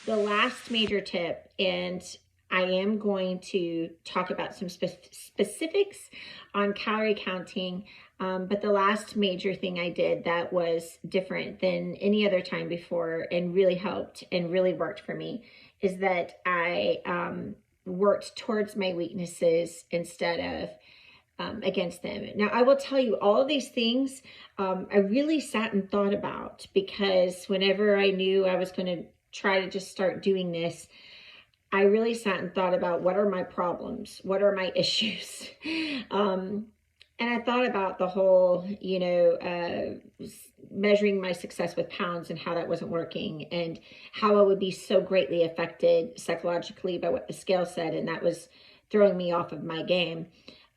the last major tip, and I am going to talk about some specifics on calorie counting, but the last major thing I did that was different than any other time before and really helped and really worked for me is that I worked towards my weaknesses instead of against them. Now, I will tell you all of these things I really sat and thought about, because whenever I knew I was going to try to just start doing this, I really sat and thought about what are my problems? What are my issues? And I thought about the whole, measuring my success with pounds and how that wasn't working, and how I would be so greatly affected psychologically by what the scale said. And that was throwing me off of my game.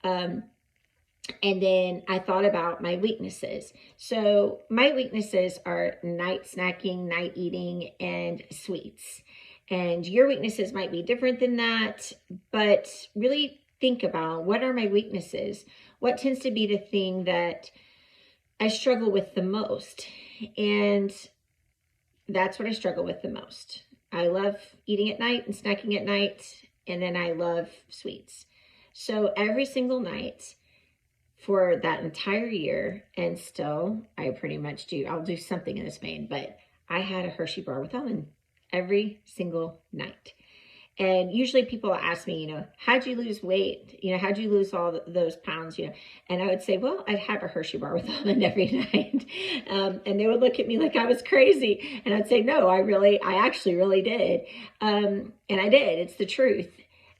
And then I thought about my weaknesses. So my weaknesses are night snacking, night eating, and sweets. And your weaknesses might be different than that, but really think about, what are my weaknesses? What tends to be the thing that I struggle with the most? And that's what I struggle with the most. I love eating at night and snacking at night, and then I love sweets. So every single night for that entire year, and still I pretty much do, I'll do something in this vein, but I had a Hershey bar with almond every single night. And usually people ask me, how'd you lose weight? How'd you lose all those pounds? And I would say, well, I'd have a Hershey bar with almond every night. And they would look at me like I was crazy. And I'd say, no, I actually really did. And I did. It's the truth.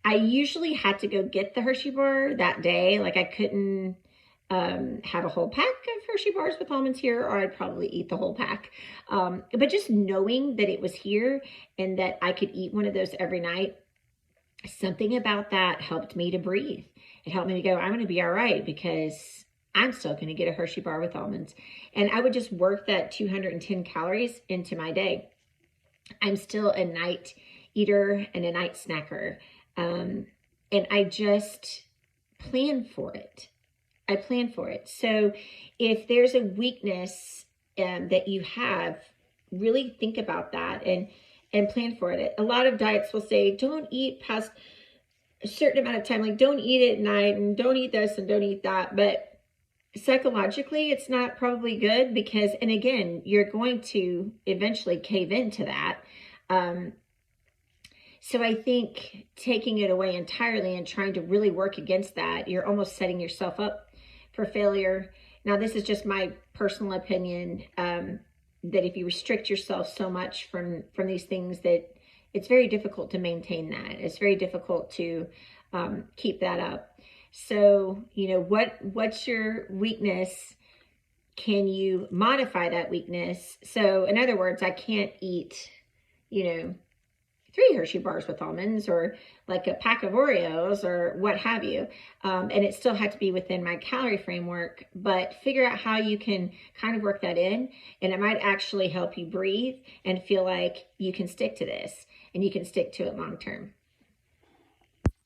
I usually had to go get the Hershey bar that day. Like, I couldn't have a whole pack of Hershey bars with almonds here, or I'd probably eat the whole pack. But just knowing that it was here and that I could eat one of those every night, something about that helped me to breathe. It helped me to go, I'm going to be all right, because I'm still going to get a Hershey bar with almonds. And I would just work that 210 calories into my day. I'm still a night eater and a night snacker. And I just plan for it. I plan for it. So if there's a weakness that you have, really think about that and plan for it. A lot of diets will say, don't eat past a certain amount of time, like don't eat at night and don't eat this and don't eat that. But psychologically, it's not probably good, because, and again, you're going to eventually cave into that. So I think taking it away entirely and trying to really work against that, you're almost setting yourself up for failure. Now, this is just my personal opinion, that if you restrict yourself so much from these things, that it's very difficult to maintain that. It's very difficult to keep that up. So, what's your weakness? Can you modify that weakness? So in other words, I can't eat, 3 Hershey bars with almonds, or like a pack of Oreos, or what have you. And it still had to be within my calorie framework, but figure out how you can kind of work that in, and it might actually help you breathe and feel like you can stick to this and you can stick to it long term.